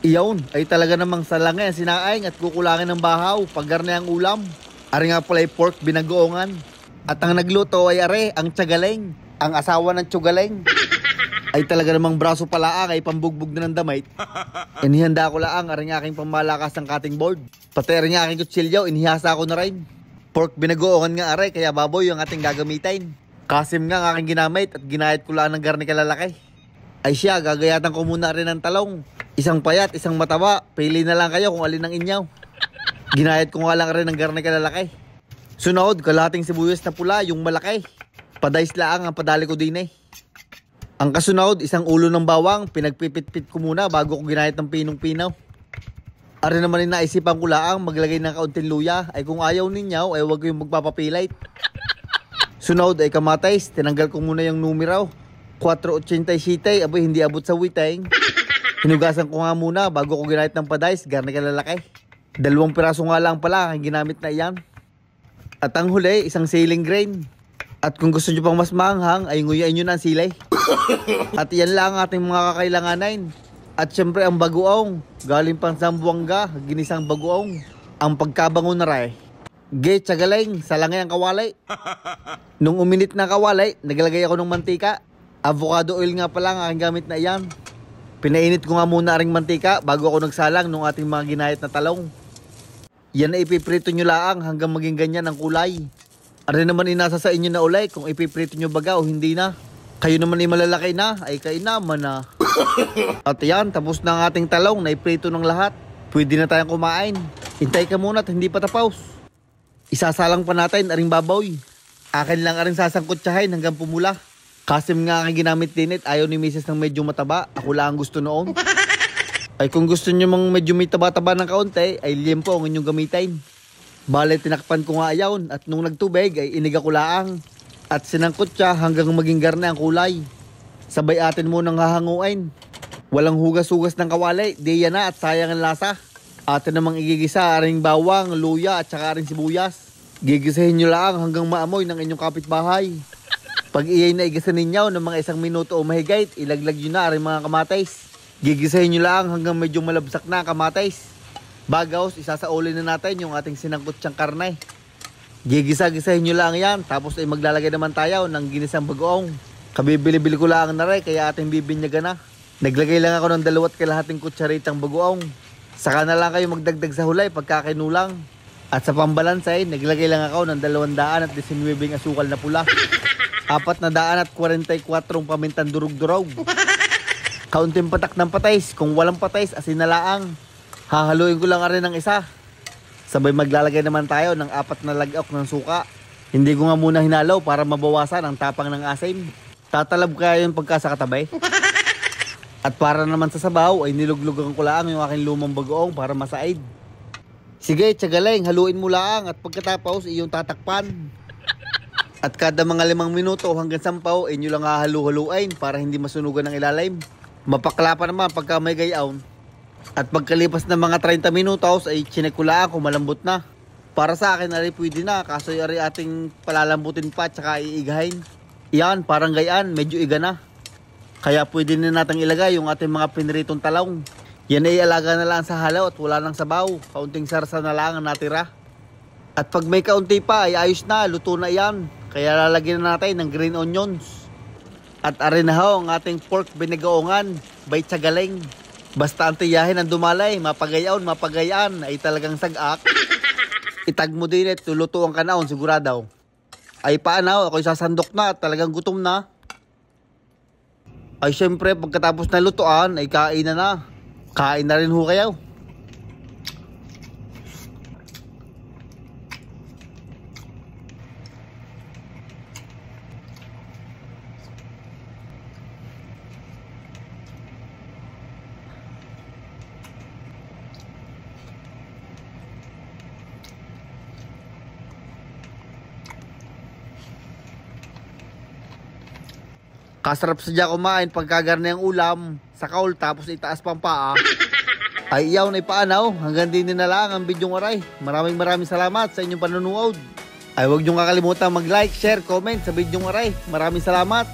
Iyon ay talaga namang salangin sinaing at kukulangin ng bahaw paggarne ang ulam. Ari nga pala ay pork binagoongan. At ang nagluto ay are ang tiyagaleng, ang asawa ng tsugaleng. Ay talaga namang braso palaang ay pambugbog na ng damit. Inihanda ko laang aring aking pamalakas ng cutting board. Pati aring aking kutsilyo inihasa ko na rin. Pork binagoongan nga are kaya baboy ang ating gagamitin. Kasim nga ang aking ginamit at ginayat ko lang ng garni kalalaki. Ay siya, gagayatan ko muna rin ng talong. Isang payat, isang mataba. Pili na lang kayo kung alin ang inyaw. Ginayat ko nga lang rin ng garni kalalaki. Sunod, kalahating sibuyas na pula, yung malaki. Padays laang ang padali ko din eh. Ang kasunod, isang ulo ng bawang. Pinagpipit-pit ko muna bago ko ginayat ng pinong-pinaw. Ari naman naisipan ko laang maglagay ng kaunting luya. Ay kung ayaw ninyo, ay huwag kayong magpapapilit. Sunod ay kamatis. Tinanggal ko muna yung numero. 4.87, aboy hindi abot sa witeng. Hinugasan ko nga muna bago ko ginayat ng padays, garni kalalaki. 2 piraso nga lang pala ang ginamit na iyan. At ang huli, isang ceiling grain. At kung gusto nyo pang mas maanghang, ay nguyain nyo na ang silay. At yan lang ating mga kakailanganin. At syempre ang bagoong, galing pang Zamboanga, ginisang bagoong. Ang pagkabango na ray. Tiyagaleng, salangay ang kawalay. Nung uminit na kawalay, naglagay ako ng mantika. Avocado oil nga pala ang aking gamit na iyan. Pinainit ko nga muna aring mantika bago ako nagsalang ng ating mga ginayat na talong. Yan na ipiprito nyo laang hanggang maging ganyan ang kulay. Ari naman inasa sa inyo na ulay kung ipiprito nyo baga o hindi na. Kayo naman ay malalaki na, ay kainaman na. At yan, tapos na ang ating talong na iprito ng lahat. Pwede na tayong kumain. Hintay ka muna at hindi pa tapos. Isasalang pa natin aring baboy. Akin lang aring sasangkotsahin hanggang pumula. Kasim nga aking ginamit din ayaw ni Mrs. ng medyo mataba. Ako lang ang gusto noon. Ay kung gusto nyo mang medyo may taba-taba ng kaunti, ay liempo ang inyong gamitin. Bale tinakpan ko nga ayaw at nung nagtubig ay iniga ko laang. At sinangkot siya hanggang maging garne ang kulay. Sabay atin munang hahanguin. Walang hugas-hugas ng kawali, di yan na at sayang ang lasa. Atin namang igigisa aring bawang, luya at saka aring sibuyas. Gigisahin nyo laang hanggang maamoy ng inyong kapitbahay. Pag iyay na igisa ninyo ng mga 1 minuto o mahigit, ilaglag nyo na aring mga kamatis. Gigisahin nyo lang hanggang medyo malabsak na ang kamatis. Bagaos, isasaulin na natin yung ating sinangkot siyang karne. Gigisa-gisahin nyo lang yan, tapos ay maglalagay naman tayo ng ginisang bagoong. Kabibili-bili ko lang na rin, kaya ating bibinyagan na. Naglagay lang ako ng 2 kutsaritang bagoong. Saka na lang kayo magdagdag sa hulay pagkakinulang. At sa pambalansay, naglagay lang ako ng 219 asukal na pula. 444 pamintang durog-durog. Kaunting patak ng patis. Kung walang patis, asin na laang. Hahaluin ko lang rin ng isa. Sabay maglalagay naman tayo ng 4 na lagaok ng suka. Hindi ko nga muna hinalaw para mabawasan ang tapang ng asim. Tatalab kaya yung pagkasakatabay. At para naman sa sabaw ay niluglugan ko lang yung aking lumang bagoong para masaid. Sige, tiyagaleng, haluin mo lang at pagkatapos iyong tatakpan. At kada mga 5 minuto hanggang 10 inyo lang hahalu-haluin para hindi masunugan ng ilalim. Mapakla pa naman pagka may gayaon. At pagkalipas ng mga 30 minutos ay chinek ko lang kung malambot na. Para sa akin ay pwede na, kaso ay ating palalambutin pa at saka iigahin. Yan, parang gayaan, medyo iga na. Kaya pwede na natin ilagay yung ating mga piniritong talong. Yan ay alaga na lang sa halaw at wala nang sabaw. Kaunting sarsa na lang ang natira. At pag may kaunti pa ay ayos na, luto na yan. Kaya lalagyan na natin ng green onions. At arin na ho ang ating pork binagoongan by tiyagaleng. Basta ang tiyahin ang dumalay, mapagayaan ay talagang sagak. Itag mo din at tulutuan ka naon sigurado. Ay paanaw, ako'y sasandok na at talagang gutom na. Ay syempre pagkatapos na lutuan ay kain na. Kain na rin ho kayo. Kasarap sadya kumain pagkagarne ang ulam sa kaul tapos itaas pang paa. Ay iyaw na ipaanaw, hanggang din na lang ang bidyong aray. Maraming salamat sa inyong panonood. Ay huwag niyong kakalimutan mag-like, share, comment sa bidyong aray. Maraming salamat.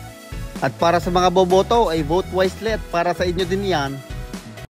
At para sa mga boboto ay vote wisely at para sa inyo din yan.